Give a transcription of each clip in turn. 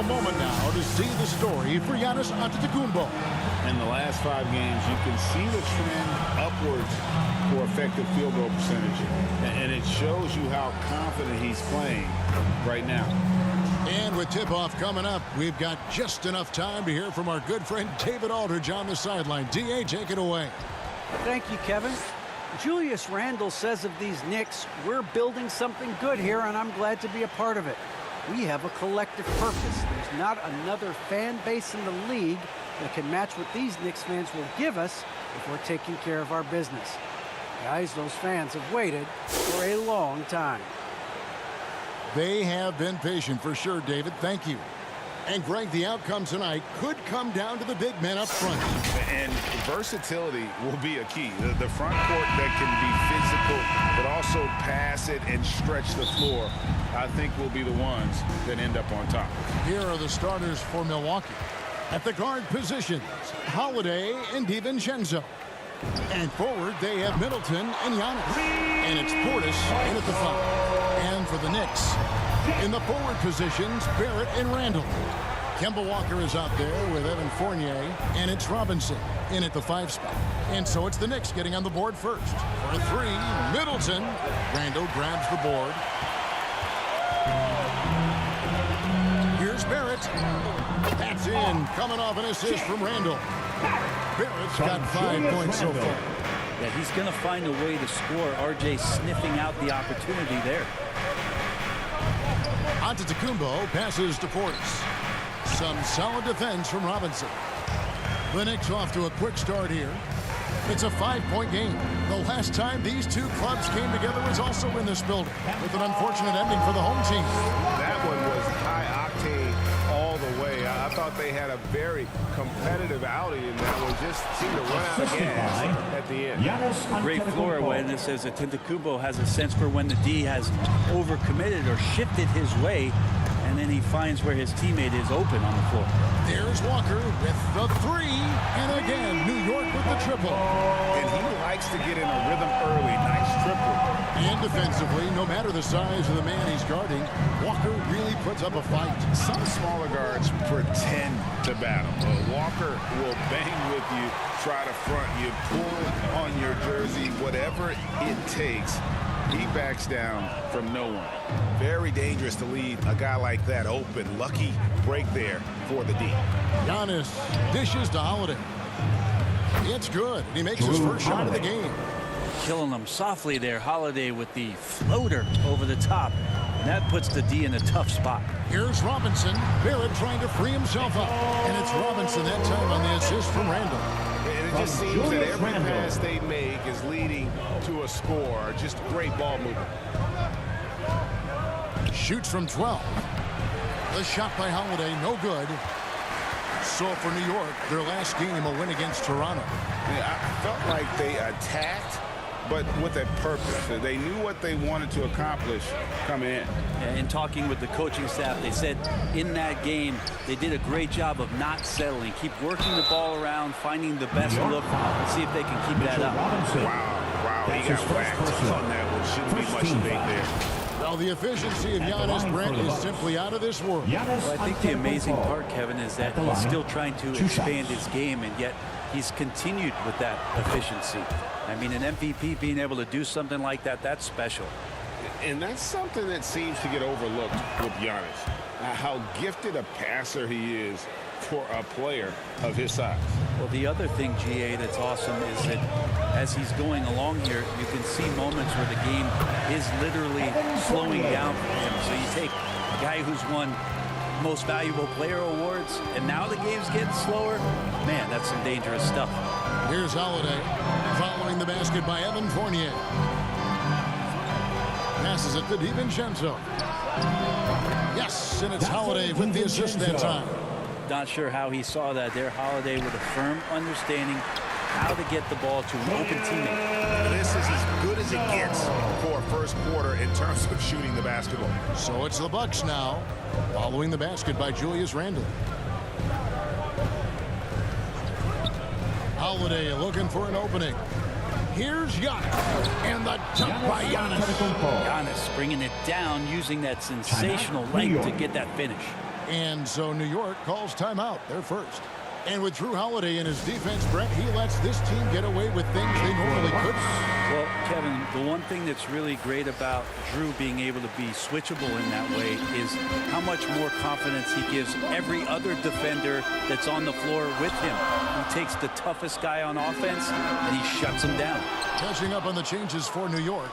a moment now to see the story for Giannis Antetokounmpo. In the last 5 games, you can see the trend upwards for effective field goal percentage. And it shows you how confident he's playing right now. And with tip-off coming up, we've got just enough time to hear from our good friend David Aldridge on the sideline. D.A., take it away. Thank you, Kevin. Julius Randle says of these Knicks, we're building something good here, and I'm glad to be a part of it. We have a collective purpose. There's not another fan base in the league that can match what these Knicks fans will give us if we're taking care of our business. Guys, those fans have waited for a long time. They have been patient for sure, David. Thank you. And Greg, the outcome tonight could come down to the big men up front. And versatility will be a key. The front court that can be physical, but also pass it and stretch the floor, I think will be the ones that end up on top. Here are the starters for Milwaukee. At the guard positions, Holiday and DiVincenzo. And forward, they have Middleton and Giannis. And it's Portis in at the 5. And for the Knicks, in the forward positions, Barrett and Randle. Kemba Walker is out there with Evan Fournier, and it's Robinson in at the 5 spot. And so it's the Knicks getting on the board first. For a 3, Middleton. Randle grabs the board. Here's Barrett. That's in, coming off an assist from Randle. Barrett's got 5 points so far. Yeah, he's going to find a way to score. RJ sniffing out the opportunity there. Antetokounmpo passes to Portis. Some solid defense from Robinson. The Knicks off to a quick start here. It's a 5-point game. The last time these two clubs came together was also in this building, with an unfortunate ending for the home team. That one was high octane all the way. I thought they had a very competitive outing, and that one just seemed to run out of gas at the end. Great floor awareness as Antetokounmpo has a sense for when the D has overcommitted or shifted his way, and then he finds where his teammate is open on the floor. There's Walker with the 3, and again, New York with the triple. And he likes to get in a rhythm early. Nice triple. And defensively, no matter the size of the man he's guarding, Walker really puts up a fight. Some smaller guards pretend to battle. Walker will bang with you, try to front you, pull on your jersey, whatever it takes. He backs down from no one. Very dangerous to leave a guy like that open. Lucky break there for the D. Giannis dishes to Holiday. It's good. He makes his first shot of the game. Killing them softly there. Holiday with the floater over the top. And that puts the D in a tough spot. Here's Robinson. Barrett trying to free himself up. And it's Robinson that time on the assist from Randle. And it just seems that every pass they make is leading to a score. Just great ball movement. Shoots from 12. The shot by Holiday, no good. So for New York, their last game, a win against Toronto. Yeah, I felt like they attacked, but with a purpose. They knew what they wanted to accomplish coming in. In talking with the coaching staff, they said in that game they did a great job of not settling. Keep working the ball around, finding the best look, and see if they can keep that up. Wow, he got whacked on that one. Shouldn't be much debate there. Well, the efficiency of Giannis, Brent, is simply out of this world. Well, I think the amazing part, Kevin, is that he's still trying to expand his game, and yet he's continued with that efficiency. I mean, an MVP being able to do something like that, that's special. And that's something that seems to get overlooked with Giannis. How gifted a passer he is for a player of his size. Well, the other thing, GA, that's awesome is that as he's going along here, you can see moments where the game is literally slowing down for him. So you take a guy who's won most valuable player awards, and now the game's getting slower. Man, that's some dangerous stuff. Here's Holiday following the basket by Evan Fournier. Passes it to DiVincenzo. Yes, and it's Holiday with the assist that time. Not sure how he saw that there. Holiday with a firm understanding how to get the ball to an open teammate. This is as good as it gets for a first quarter in terms of shooting the basketball. So it's the Bucks now, following the basket by Julius Randle. Holiday looking for an opening. Here's Giannis, and the dunk by Giannis. Giannis bringing it down, using that sensational length to get that finish. And so New York calls timeout. They're first. And with Drew Holiday in his defense, Brett, he lets this team get away with things they normally couldn't. Well, Kevin, the one thing that's really great about Drew being able to be switchable in that way is how much more confidence he gives every other defender that's on the floor with him. He takes the toughest guy on offense, and he shuts him down. Catching up on the changes for New York.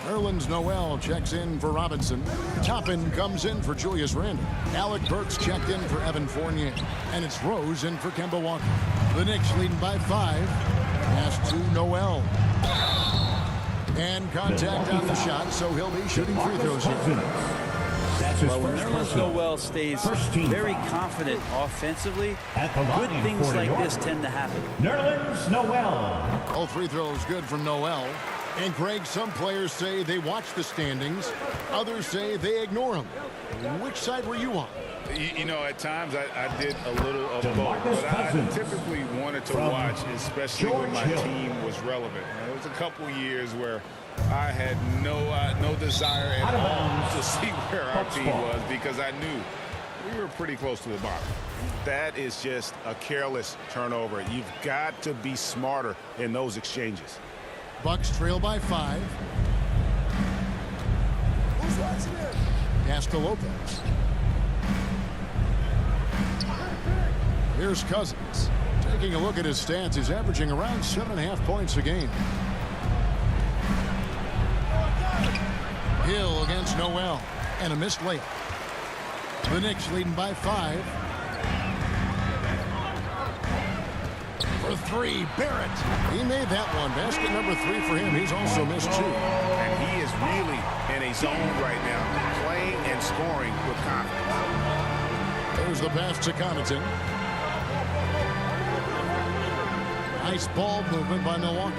Nerlens Noel checks in for Robinson. Toppin comes in for Julius Randle. Alec Burks checked in for Evan Fournier. And it's Rose in for Kemba Walker. The Knicks leading by 5. Pass to Noel. And contact on the shot, so he'll be shooting free throws here. Well, when Nerlens Noel stays very confident offensively, good things like this tend to happen. Nerlens Noel. All free throws good from Noel. And Greg, some players say they watch the standings. Others say they ignore them. Which side were you on? You know, at times I did a little of both, but I typically wanted to watch, especially when my team was relevant. There was a couple years where I had no desire at all to see where our team was because I knew we were pretty close to the bottom. That is just a careless turnover. You've got to be smarter in those exchanges. Bucks trail by 5. Pass to Lopez. Here's Cousins. Taking a look at his stats, he's averaging around 7.5 points a game. Hill against Noel. And a missed layup. The Knicks leading by 5. For 3, Barrett. He made that one. Basket number 3 for him. He's also missed 2. And he is really in a zone right now, playing and scoring with confidence. There's the pass to Connaughton. Nice ball movement by Milwaukee.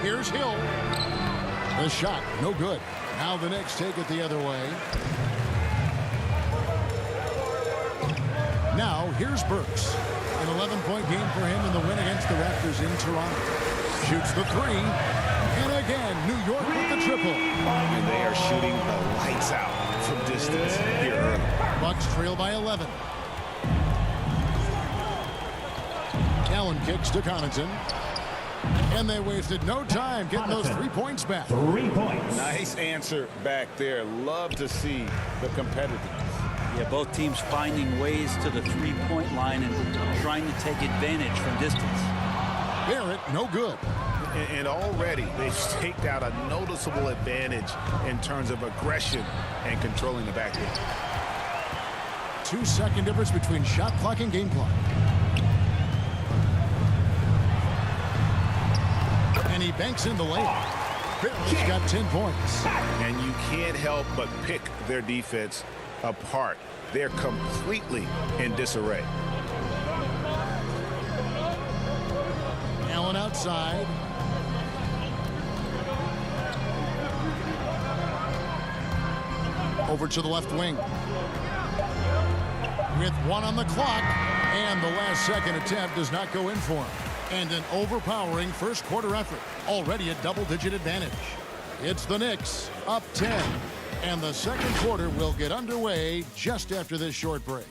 Here's Hill. The shot, no good. Now the Knicks take it the other way. Now here's Burks. An 11-point game for him in the win against the Raptors in Toronto. Shoots the 3. And again, New York with the triple. And they are shooting the lights out from distance here early. Bucks trail by 11. Allen kicks to Connaughton. And they wasted no time getting those 3 points back. 3 points. Nice answer back there. Love to see the competitiveness. Yeah, both teams finding ways to the three-point line and trying to take advantage from distance. Barrett, no good. And already they've staked out a noticeable advantage in terms of aggression and controlling the backcourt. 2-second difference between shot clock and game clock. And he banks in the layup. Barrett's got 10 points. And you can't help but pick their defense apart. They're completely in disarray. Allen outside. Over to the left wing. With 1 on the clock. And the last second attempt does not go in for him. And an overpowering first quarter effort. Already a double-digit advantage. It's the Knicks up 10. And the second quarter will get underway just after this short break.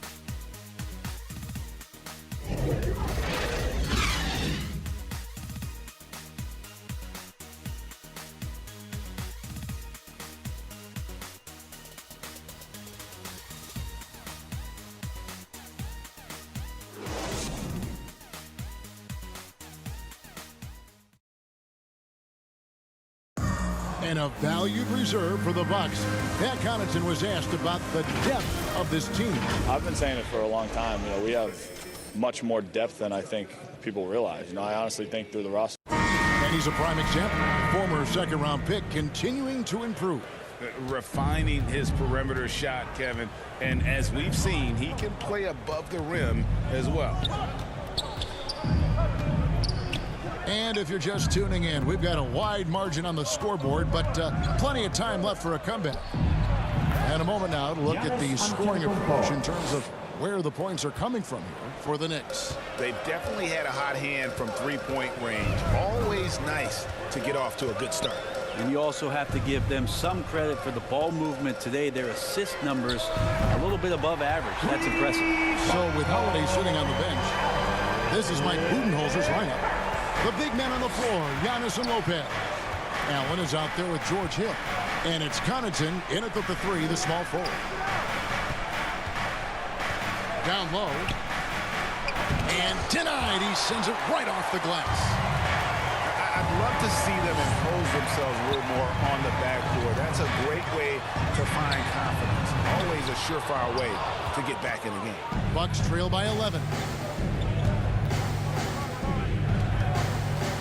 And a valued reserve for the Bucks. Pat Connaughton was asked about the depth of this team. I've been saying it for a long time. You know, we have much more depth than I think people realize. You know, I honestly think through the roster. And he's a prime example. Former second-round pick continuing to improve. Refining his perimeter shot, Kevin. And as we've seen, he can play above the rim as well. And if you're just tuning in, we've got a wide margin on the scoreboard, but plenty of time left for a comeback. And a moment now to look at the scoring approach in terms of where the points are coming from here for the Knicks. They've definitely had a hot hand from three-point range. Always nice to get off to a good start. And you also have to give them some credit for the ball movement today. Their assist numbers a little bit above average. That's impressive. So with Holiday sitting on the bench, this is Mike Budenholzer's lineup. The big men on the floor, Giannis and Lopez. Allen is out there with George Hill. And it's Connaughton in at the three, the small forward. Down low. And denied. He sends it right off the glass. I'd love to see them impose themselves a little more on the backboard. That's a great way to find confidence. Always a surefire way to get back in the game. Bucks trail by 11.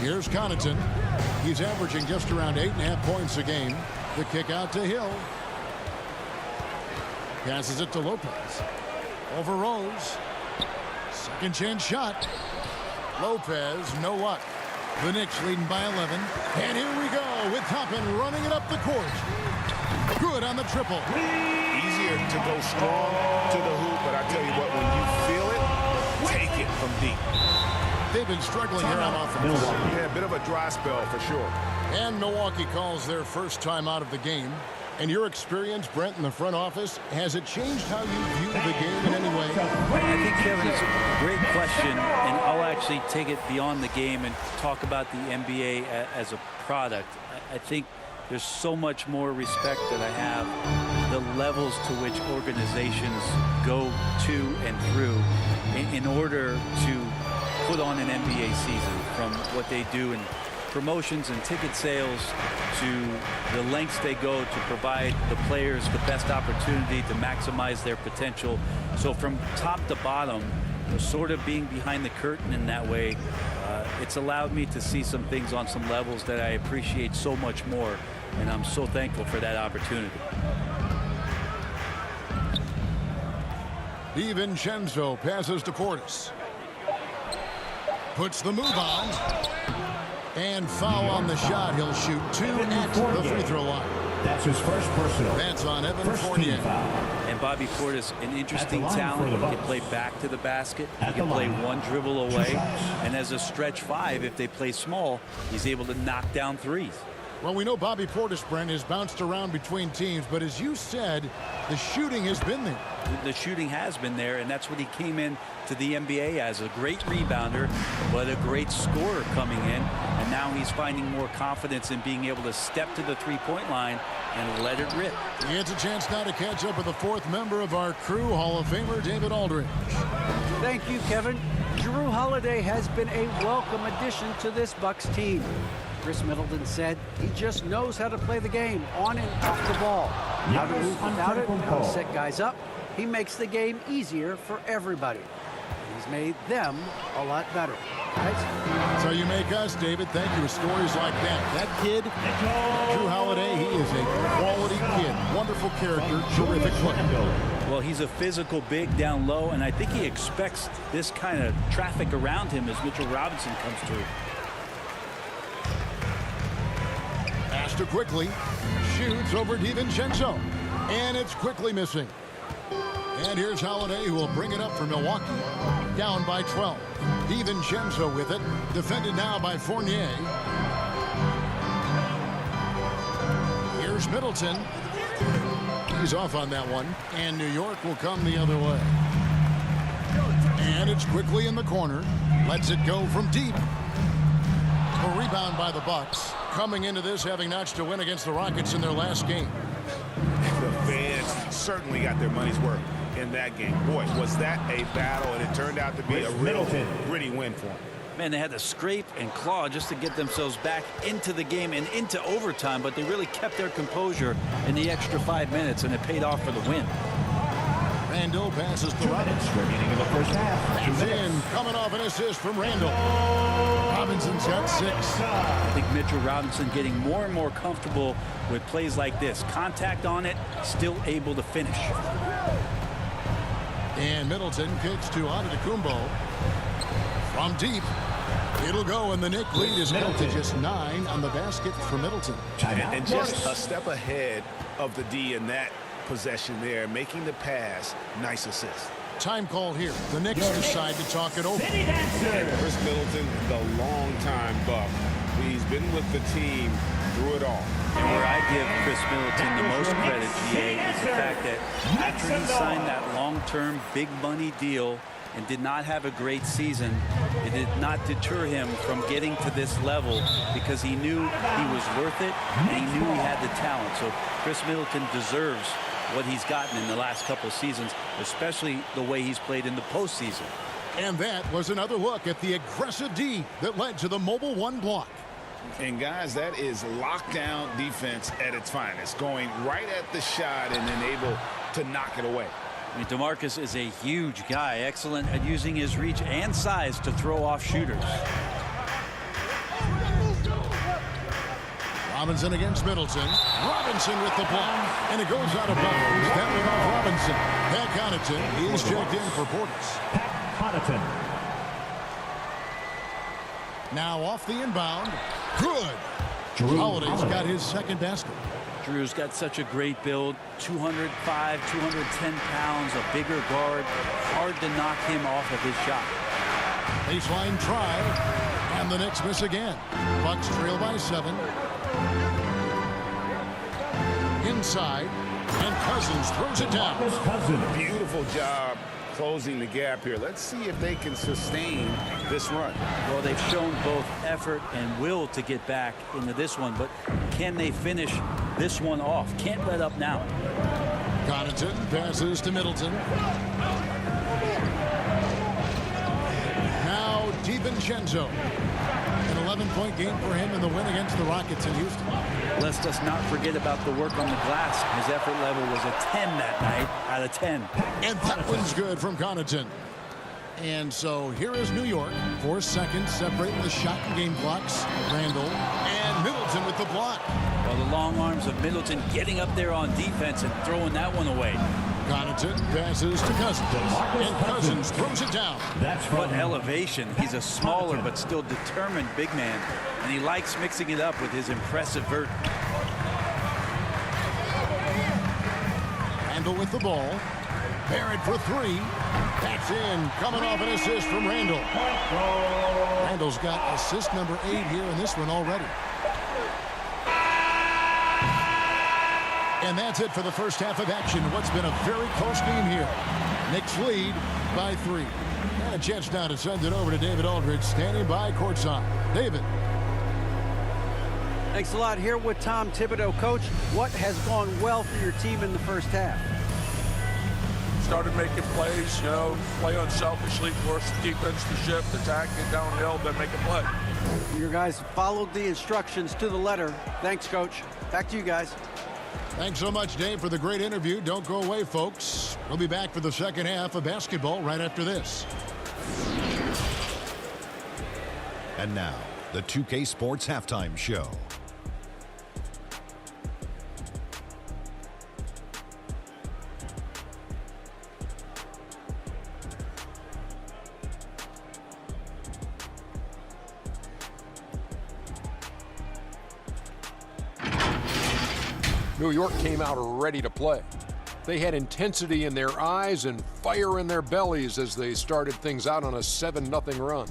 Here's Connaughton. He's averaging just around 8.5 points a game. The kick out to Hill. Passes it to Lopez. Over Rose. Second chance shot. Lopez, no luck. The Knicks leading by 11. And here we go with Toppin running it up the court. Good on the triple. Easier to go strong to the hoop, but I tell you what, when you feel it, take it from deep. They've been struggling here on offense. Yeah, a bit of a dry spell for sure. And Milwaukee calls their first time out of the game. In your experience, Brent, in the front office, has it changed how you view the game in any way? I think, Kevin, it's a great question, and I'll actually take it beyond the game and talk about the NBA as a product. I think there's so much more respect that I have, the levels to which organizations go to and through in order to put on an NBA season, from what they do in promotions and ticket sales to the lengths they go to provide the players the best opportunity to maximize their potential. So from top to bottom, sort of being behind the curtain in that way, it's allowed me to see some things on some levels that I appreciate so much more, and I'm so thankful for that opportunity. DiVincenzo passes to Portis. Puts the move on. And foul on the shot. He'll shoot 2 at the free throw line. That's his first personal. That's on Evan First Fournier. team foul. And Bobby Portis, an interesting line talent. for He the can Bucks. play back to the basket. He At can the play line. one dribble Two away. shots. And as a stretch five, if they play small, he's able to knock down threes. Well, we know Bobby Portis, Brent, has bounced around between teams, but as you said, the shooting has been there. The shooting has been there, and that's what he came in to the NBA as, a great rebounder, but a great scorer coming in. And now he's finding more confidence in being able to step to the three-point line and let it rip. He gets a chance now to catch up with the fourth member of our crew, Hall of Famer David Aldridge. Thank you, Kevin. Jrue Holiday has been a welcome addition to this Bucks team. Chris Middleton said he just knows how to play the game on and off the ball. How to move without it, how to set guys up. He makes the game easier for everybody. He's made them a lot better. Guys? So you make us, David. Thank you for stories like that. That kid, Jrue Holiday, he is a quality kid. Wonderful character, terrific player. Well, he's a physical big down low, and I think he expects this kind of traffic around him as Mitchell Robinson comes through. To quickly shoots over DiVincenzo, and it's quickly missing. And here's Holiday, who will bring it up for Milwaukee, down by 12. DiVincenzo with it, defended now by Fournier. Here's Middleton. He's off on that one, and New York will come the other way. And it's quickly in the corner, lets it go from deep. A rebound by the Bucks, coming into this having notched a win against the Rockets in their last game. The fans certainly got their money's worth in that game. Boy, was that a battle, and it turned out to be a real gritty win for them. Man, they had to scrape and claw just to get themselves back into the game and into overtime, but they really kept their composure in the extra 5 minutes, and it paid off for the win. Randle passes to Robinson. Remaining in the first half. 2 minutes. In, coming off an assist from Randle. Robinson's got 6. I think Mitchell Robinson getting more and more comfortable with plays like this. Contact on it, still able to finish. And Middleton kicks to Antetokounmpo. From deep. It'll go, and the Knicks lead is cut to just 9 on the basket for Middleton. And just a step ahead of the D in that possession there, making the pass. Nice assist. Time called here. The Knicks decide to talk it over. Chris Middleton, the longtime Buck. He's been with the team through it all. And where I give Chris Middleton the most credit, GA, is the fact that after he signed that long-term big money deal and did not have a great season, it did not deter him from getting to this level because he knew he was worth it and he knew he had the talent. So Chris Middleton deserves what he's gotten in the last couple seasons, especially the way he's played in the postseason. And that was another look at the aggressive D that led to the mobile one block. And guys, that is lockdown defense at its finest, going right at the shot and then able to knock it away. I mean, DeMarcus is a huge guy, excellent at using his reach and size to throw off shooters. Robinson against Middleton. Robinson with the block, and it goes out of bounds. That went off Robinson. Pat Connaughton is checked in for Portis. Connaughton. Now off the inbound. Good. Drew Holiday's got his second basket. Drew's got such a great build, 205, 210 pounds, a bigger guard. Hard to knock him off of his shot. Baseline try, and the Knicks miss again. Bucks trail by 7. Inside, and Cousins throws it down. Cousins. Beautiful job closing the gap here. Let's see if they can sustain this run. Well, they've shown both effort and will to get back into this one, but can they finish this one off? Can't let up now. Connaughton passes to Middleton. Now DiVincenzo. An 11-point game for him in the win against the Rockets in Houston. Let's just not forget about the work on the glass. His effort level was a 10 that night out of 10. And that one's good from Connaughton. And so here is New York. 4 seconds separating the shot and game clocks. Randle and Middleton with the block. Well, the long arms of Middleton getting up there on defense and throwing that one away. Connaughton passes to Cousins. And Cousins throws it down. That's What from elevation. He's a smaller but still determined big man. And he likes mixing it up with his impressive vert. Randle with the ball. Barrett for 3. That's in. Coming off an assist from Randle. Randle's got assist number 8 here in this one already. And that's it for the first half of action. What's been a very close game here. Knicks lead by 3. And a chance now to send it over to David Aldridge, standing by courtside. David. Thanks a lot. Here with Tom Thibodeau. Coach, what has gone well for your team in the first half? Started making plays, play unselfishly, force the defense to shift, attack, get downhill, then make a play. Your guys followed the instructions to the letter. Thanks, Coach. Back to you guys. Thanks so much, Dave, for the great interview. Don't go away, folks. We'll be back for the second half of basketball right after this. And now, the 2K Sports Halftime Show. New York came out ready to play. They had intensity in their eyes and fire in their bellies as they started things out on a 7-0 run.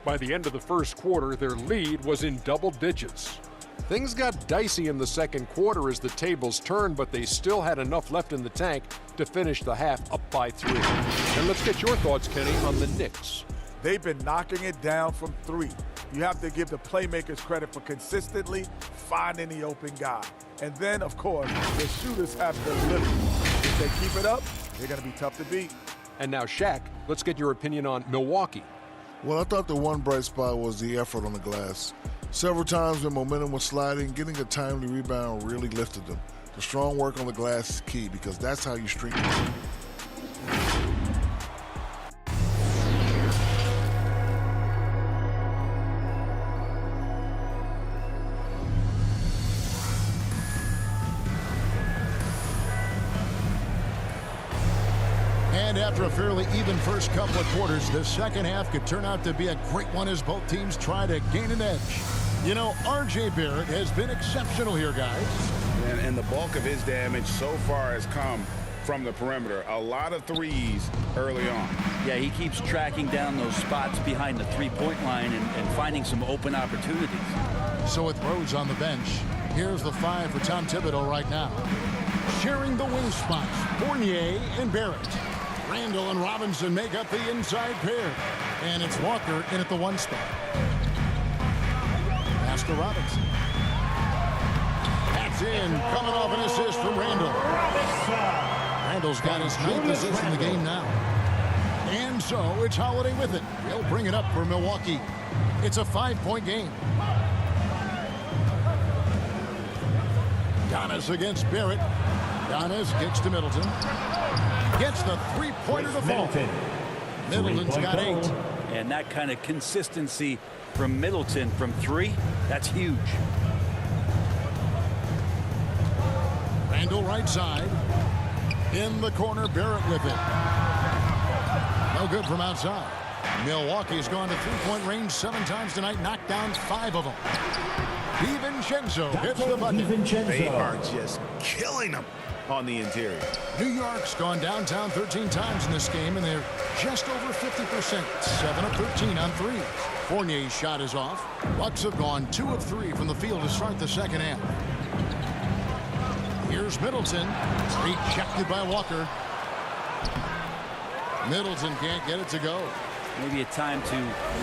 By the end of the first quarter, their lead was in double digits. Things got dicey in the second quarter as the tables turned, but they still had enough left in the tank to finish the half up by 3. And let's get your thoughts, Kenny, on the Knicks. They've been knocking it down from 3. You have to give the playmakers credit for consistently finding the open guy. And then, of course, the shooters have to lift. If they keep it up, they're going to be tough to beat. And now, Shaq, let's get your opinion on Milwaukee. Well, I thought the one bright spot was the effort on the glass. Several times when momentum was sliding, getting a timely rebound really lifted them. The strong work on the glass is key because that's how you string it. And after a fairly even first couple of quarters, the second half could turn out to be a great one as both teams try to gain an edge. You know, R.J. Barrett has been exceptional here, guys. And the bulk of his damage so far has come from the perimeter. A lot of threes early on. Yeah, he keeps tracking down those spots behind the three-point line and finding some open opportunities. So with Rose on the bench, Here's the 5 for Tom Thibodeau right now. Sharing the wing spots, Fournier and Barrett. Randle and Robinson make up the inside pair. And it's Walker in at the 1 spot. Pass to Robinson. That's in, coming off an assist from Randle. Randle's got his 9th assist in the game now. And so it's Holiday with it. He'll bring it up for Milwaukee. It's a 5-point game. Giannis against Barrett. Giannis gets to Middleton. Gets the 3-pointer to fall. Middleton's got 8. And that kind of consistency from Middleton from 3, that's huge. Randle right side. In the corner, Barrett with it. No good from outside. Milwaukee's gone to 3-point range 7 times tonight, knocked down 5 of them. DiVincenzo hits the bucket. They are just killing them on the interior. New York's gone downtown 13 times in this game, and they're just over 50%. 7 of 13 on 3s. Fournier's shot is off. Bucks have gone 2 of 3 from the field to start the second half. Here's Middleton. Rejected by Walker. Middleton can't get it to go. Maybe a time to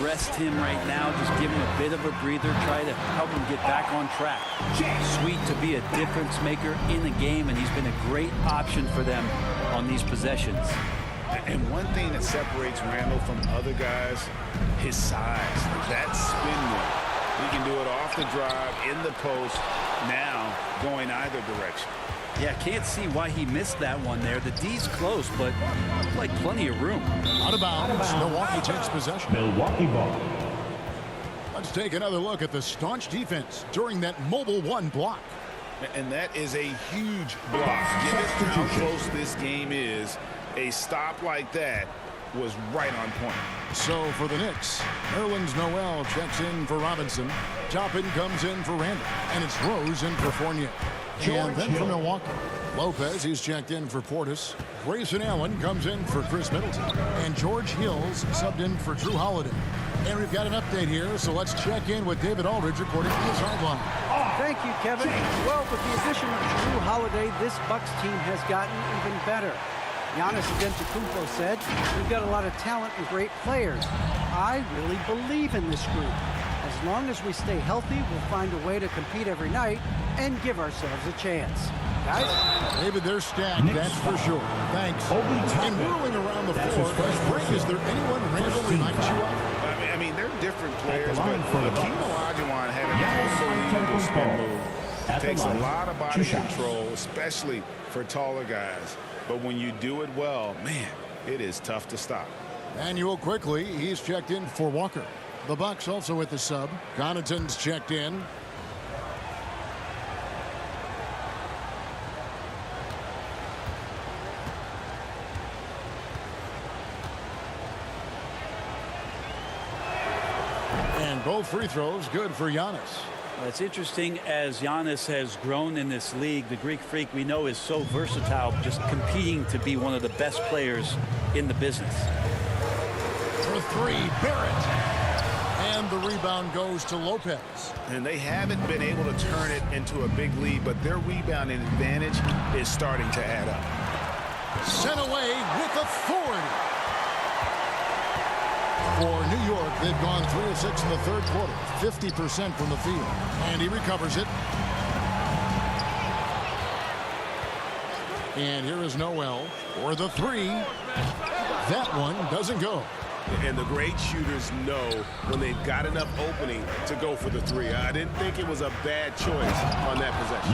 rest him right now, just give him a bit of a breather, try to help him get back on track. Sweet to be a difference maker in the game, and he's been a great option for them on these possessions. And one thing that separates Randle from other guys, his size. That spin move. He can do it off the drive, in the post, now going either direction. Yeah, can't see why he missed that one there. The D's close, but like plenty of room. Out of bounds. Milwaukee takes possession. Milwaukee ball. Let's take another look at the staunch defense during that mobile 1 block. And that is a huge block. Given how close this game is, a stop like that was right on point. So for the Knicks, Nerlens Noel checks in for Robinson. Toppin comes in for Randle. And it's Rose in for Fournier. And then for Milwaukee, Lopez, he's checked in for Portis. Grayson Allen comes in for Chris Middleton. And George Hill's subbed in for Drew Holiday. And we've got an update here, so let's check in with David Aldridge reporting from the sideline. Thank you, Kevin. Well, with the addition of Drew Holiday, this Bucks team has gotten even better. Giannis Antetokounmpo said, "We've got a lot of talent and great players. I really believe in this group. As long as we stay healthy, we'll find a way to compete every night and give ourselves a chance." Guys? David, they're stacked, that's for sure. Thanks. And whirling around the floor, Frank, is there anyone Randle reminds you of? I mean, they're different players, but Hakeem Olajuwon having an unbelievable spin move takes a lot of body control, especially for taller guys. But when you do it well, man, it is tough to stop. Manuel quickly, he's checked in for Walker. The Bucks also with the sub. Connaughton's checked in. And both free throws good for Giannis. It's interesting as Giannis has grown in this league. The Greek Freak we know is so versatile, just competing to be one of the best players in the business. For 3, Barrett. And the rebound goes to Lopez. And they haven't been able to turn it into a big lead, but their rebounding advantage is starting to add up. Sent away with authority. For New York, they've gone 3 of 6 in the third quarter, 50% from the field. And he recovers it. And here is Noel for the 3. That one doesn't go. And the great shooters know when they've got enough opening to go for the 3. I didn't think it was a bad choice on that possession.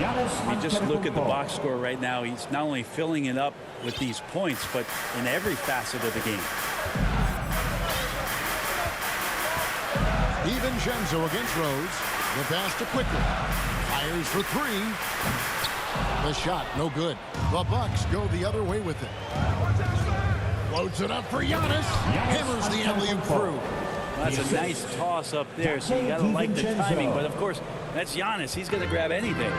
You just look at the box score right now. He's not only filling it up with these points, but in every facet of the game. DiVincenzo against Rose. The pass to Quickly. Fires for 3. The shot, no good. The Bucks go the other way with it. Floats it up for Giannis. Hammers the alley-oop through. That's a nice toss up there, so you got to like the timing. But, of course, that's Giannis. He's going to grab anything.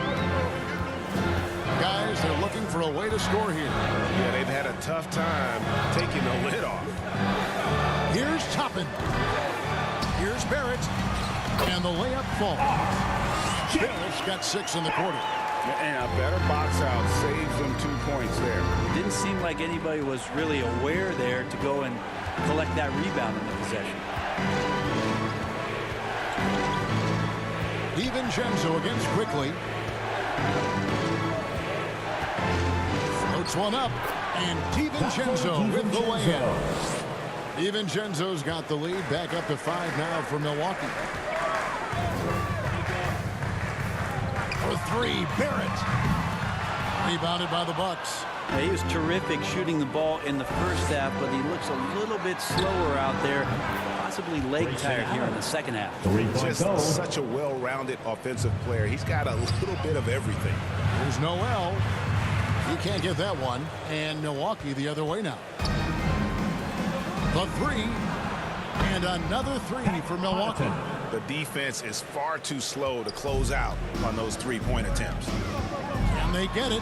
Guys, they're looking for a way to score here. Yeah, they've had a tough time taking the lid off. Here's Toppin. Here's Barrett. And the layup falls. Bills got 6 in the quarter. And a better box out saves them 2 points there. It didn't seem like anybody was really aware there to go and collect that rebound in the possession. DiVincenzo against Quickly. Floats one up, and DiVincenzo with the lay-in. DiVincenzo's got the lead, back up to 5 now for Milwaukee. For 3, Barrett. Rebounded by the Bucks. Yeah, he was terrific shooting the ball in the first half, but he looks a little bit slower out there, possibly leg tired here in the second half. Just such a well-rounded offensive player. He's got a little bit of everything. There's Noel. He can't get that one. And Milwaukee the other way now. The 3. And another 3 for Milwaukee. The defense is far too slow to close out on those 3-point attempts. And they get it.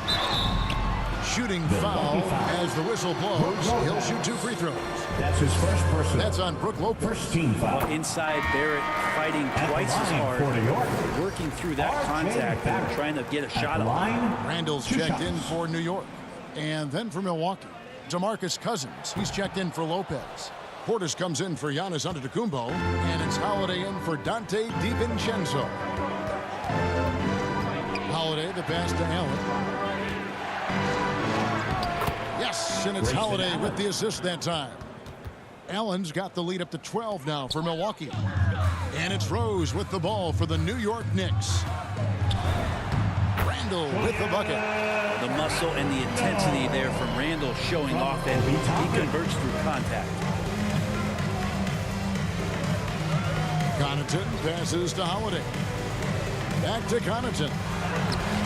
Shooting foul as the whistle blows. He'll shoot 2 free throws. That's his first personal. That's on Brook Lopez. First team foul. Inside, Barrett fighting twice as hard, working through that contact and trying to get a shot up. Randle's checked in for New York. And then for Milwaukee, DeMarcus Cousins. He's checked in for Lopez. Portis comes in for Giannis Antetokounmpo, and it's Holiday in for Dante DiVincenzo. Holiday, the pass to Allen. Yes, and it's Holiday with the assist that time. Allen's got the lead up to 12 now for Milwaukee. And it's Rose with the ball for the New York Knicks. Randle with the bucket. The muscle and the intensity there from Randle showing off, and he converts through contact. Connaughton passes to Holiday. Back to Connaughton.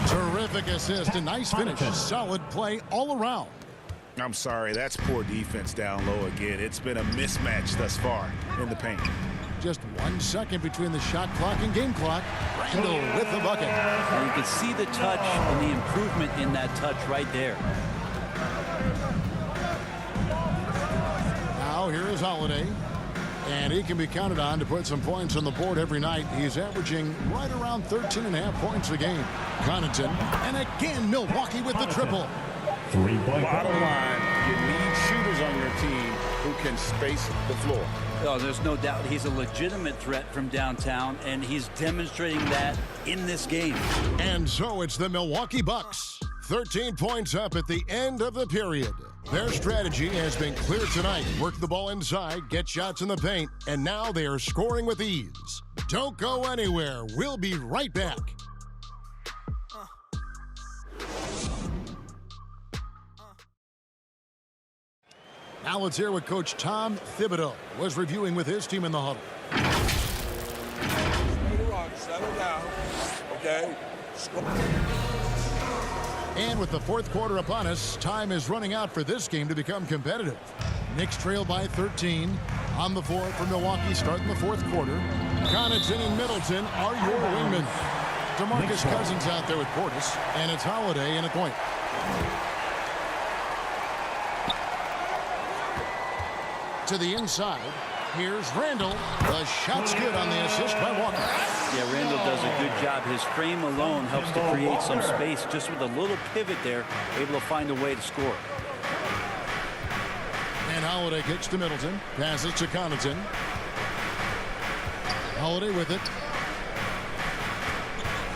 Terrific assist, a nice finish. Solid play all around. I'm sorry, that's poor defense down low again. It's been a mismatch thus far in the paint. Just 1 second between the shot clock and game clock. Randle with the bucket. And you can see the touch and the improvement in that touch right there. Now here is Holiday. And he can be counted on to put some points on the board every night. He's averaging right around 13.5 points a game. Connaughton, and again Milwaukee with the triple. Bottom line, you need shooters on your team who can space the floor. Oh, there's no doubt he's a legitimate threat from downtown, and he's demonstrating that in this game. And so it's the Milwaukee Bucks. 13 points up at the end of the period. Their strategy has been clear tonight. Work the ball inside, get shots in the paint, and now they are scoring with ease. Don't go anywhere. We'll be right back. Now let's hear what Coach Tom Thibodeau was reviewing with his team in the huddle. Settle down. Okay. And with the fourth quarter upon us, time is running out for this game to become competitive. Knicks trail by 13. On the floor for Milwaukee starting the fourth quarter. Connaughton and Middleton are your wingmen. DeMarcus Cousins out there with Portis, and it's Holiday in a point. To the inside, here's Randle. The shot's good on the assist by Walker. Yeah, Randle does a good job. His frame alone helps to create some space. Just with a little pivot there, able to find a way to score. And Holiday kicks to Middleton. Passes to Connaughton. Holiday with it.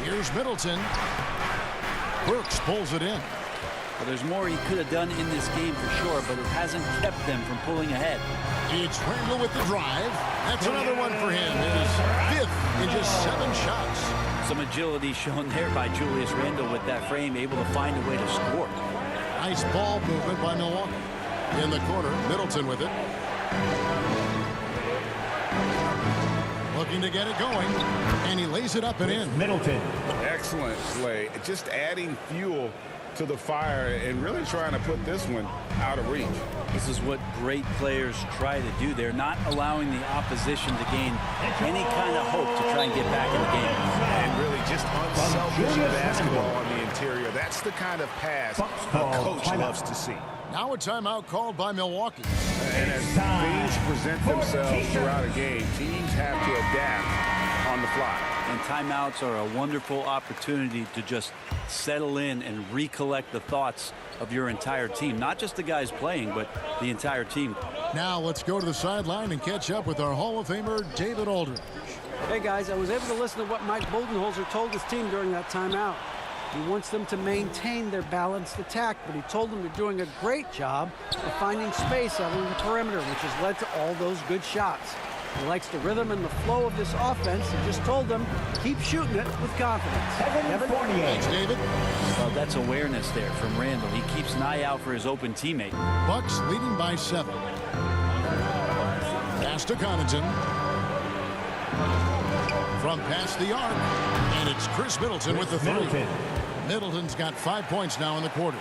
Here's Middleton. Brooks pulls it in. Well, there's more he could have done in this game for sure, but it hasn't kept them from pulling ahead. It's Randle with the drive. That's another one for him. His fifth in just 7 shots. Some agility shown there by Julius Randle with that frame, able to find a way to score. Nice ball movement by Milwaukee. In the corner, Middleton with it. Looking to get it going, and he lays it up and in. Middleton. Excellent play. Just adding fuel to the fire and really trying to put this one out of reach. This is what great players try to do. They're not allowing the opposition to gain any kind of hope to try and get back in the game. And really just unselfish basketball on the interior. That's the kind of pass a coach loves to see. Now a timeout called by Milwaukee. And as things present themselves throughout a game, teams have to adapt on the fly. And timeouts are a wonderful opportunity to just settle in and recollect the thoughts of your entire team. Not just the guys playing, but the entire team. Now let's go to the sideline and catch up with our Hall of Famer, David Aldridge. Hey, guys, I was able to listen to what Mike Budenholzer told his team during that timeout. He wants them to maintain their balanced attack, but he told them they're doing a great job of finding space out on the perimeter, which has led to all those good shots. He likes the rhythm and the flow of this offense. He just told them, keep shooting it with confidence. Kevin? Thanks, David. Well, that's awareness there from Randle. He keeps an eye out for his open teammate. Bucks leading by 7. Pass to Connaughton. From past the arc. And it's Chris Middleton with the 3. Middleton's got 5 points now in the quarter.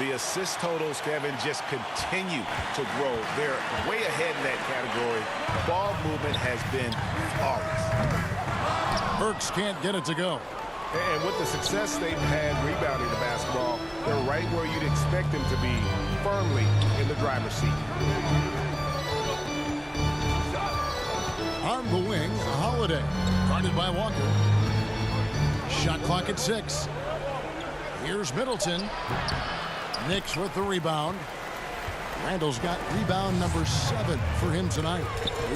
The assist totals, Kevin, just continue to grow. They're way ahead in that category. Ball movement has been flawless. Burks can't get it to go. And with the success they've had rebounding the basketball, they're right where you'd expect them to be, firmly in the driver's seat. On the wing, Holiday. Guarded by Walker. Shot clock at 6. Here's Middleton. Knicks with the rebound. Randle's got rebound number 7 for him tonight.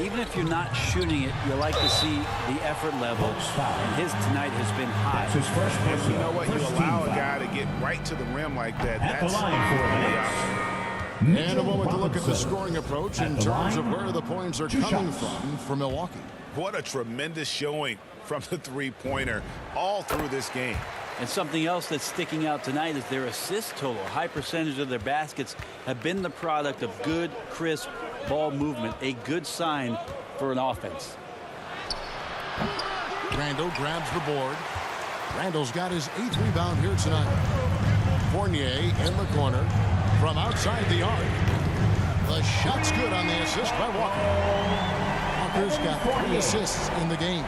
Even if you're not shooting it, you like to see the effort level. And his tonight has been high. That's his first And personal. you know what? You First allow a team guy foul. to get right to the rim like that. At the That's line for the Knicks. And a moment to look at the Mitchell scoring approach in At the terms of line, where the points are 2 coming shots. from for Milwaukee. What a tremendous showing from the three-pointer all through this game. And something else that's sticking out tonight is their assist total. A high percentage of their baskets have been the product of good, crisp ball movement, a good sign for an offense. Randle grabs the board. Randle's got his 8th rebound here tonight. Fournier in the corner from outside the arc. The shot's good on the assist by Walker. Walker's got 3 assists in the game.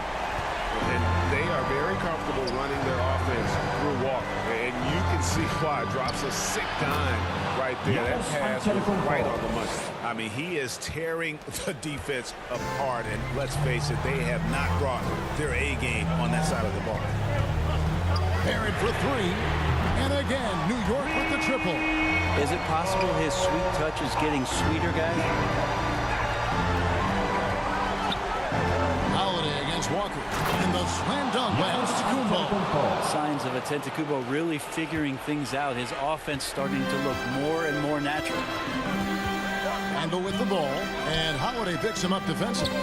And they are very comfortable running their offense through Walker. And you can see why. Drops a sick dime right there. That pass was right on the money. I mean, he is tearing the defense apart. And let's face it, they have not brought their A game on that side of the ball. Barrett for 3. And again, New York with the triple. Is it possible his sweet touch is getting sweeter, guys? Holiday against Walker. And the slam dunk by Antetokounmpo. Signs of Antetokounmpo really figuring things out. His offense starting to look more and more natural. Randle with the ball. And Holiday picks him up defensively.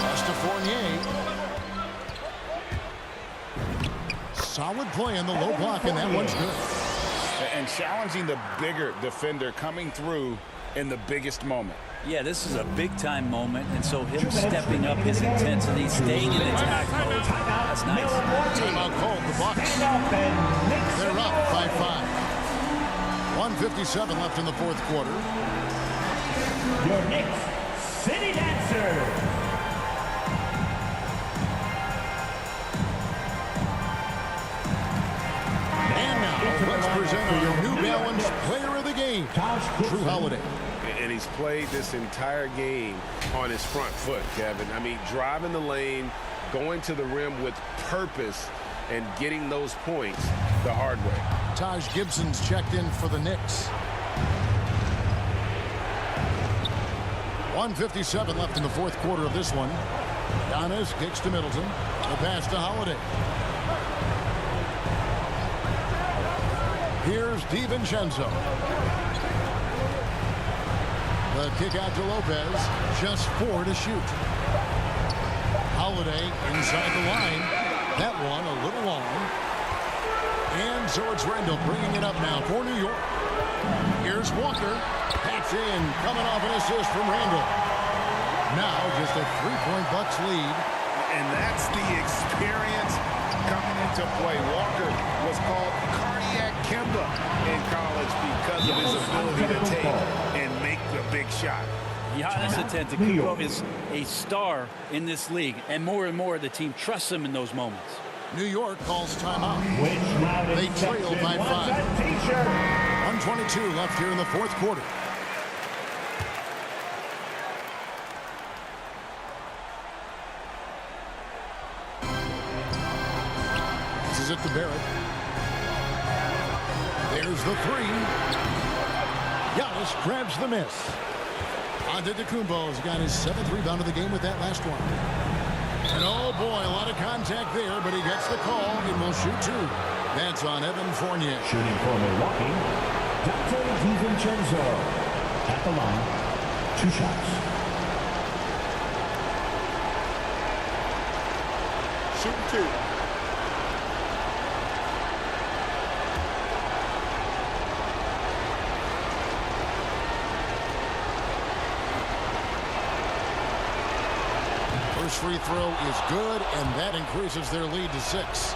Pass to Fournier. Solid play in the low block, and that one's good. And challenging the bigger defender coming through in the biggest moment. Yeah, this is a big-time moment, and so him stepping up his intensity, staying in attack mode, that's nice. Timeout called, the Bucks. They're up by 5. 1:57 left in the 4th quarter. Your Knicks City Dancer. And now, let's present our New Balance Player of the Game, Drew Holiday. And he's played this entire game on his front foot, Kevin. I mean, driving the lane, going to the rim with purpose, and getting those points the hard way. Taj Gibson's checked in for the Knicks. 1:57 left in the 4th quarter of this one. Giannis kicks to Middleton. The pass to Holiday. Here's DiVincenzo. The kick out to Lopez. Just 4 to shoot. Holiday inside the line. That one a little long. And so it's Randle bringing it up now for New York. Here's Walker. That's in. Coming off an assist from Randle. Now just a 3-point Bucks lead. And that's the experience coming into play. Walker was called Cardiac Kemba in college because of his ability to take and make the big shot. Giannis Antetokounmpo is a star in this league, and more the team trusts him in those moments. New York calls timeout. Which loud They trail by 5. T-shirt. 1:22 left here in the 4th quarter. to Barrett. There's the three. Giannis grabs the miss. Antetokounmpo's got his 7th rebound of the game with that last one. And oh boy, a lot of contact there, but he gets the call and will shoot 2. That's on Evan Fournier. Shooting for Milwaukee, Dante DiVincenzo. At the line, 2 shots. Shooting 2. First free throw is good, and that increases their lead to 6.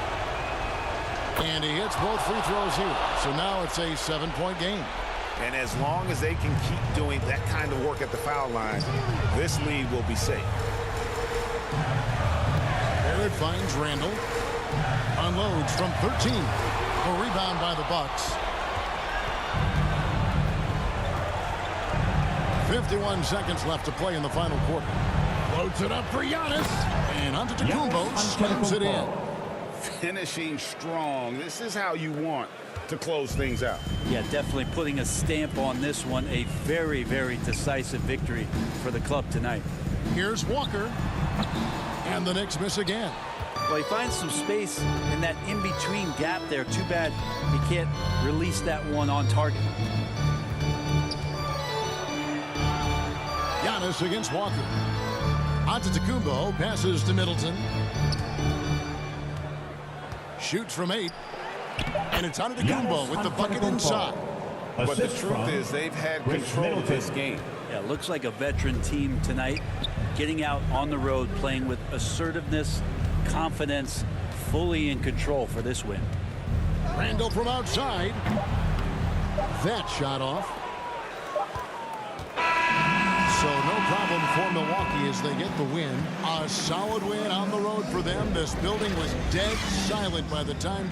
And he hits both free throws here. So now it's a 7-point game. And as long as they can keep doing that kind of work at the foul line, this lead will be safe. Barrett finds Randle. Unloads from 13. A rebound by the Bucks. 51 seconds left to play in the final quarter. Loads it up for Giannis. And Antetokounmpo slams it in. Finishing strong. This is how you want to close things out. Yeah, definitely putting a stamp on this one. A very, very decisive victory for the club tonight. Here's Walker. And the Knicks miss again. Well, he finds some space in that in-between gap there. Too bad he can't release that one on target. Giannis against Walker. Antetokounmpo passes to Middleton. Shoots from 8. And it's Antetokounmpo with the bucket inside. But the truth is they've had control of this game. Yeah, looks like a veteran team tonight. Getting out on the road, playing with assertiveness, confidence, fully in control for this win. Randle from outside. That shot off. So no problem for Milwaukee as they get the win. A solid win on the road for them. This building was dead silent by the time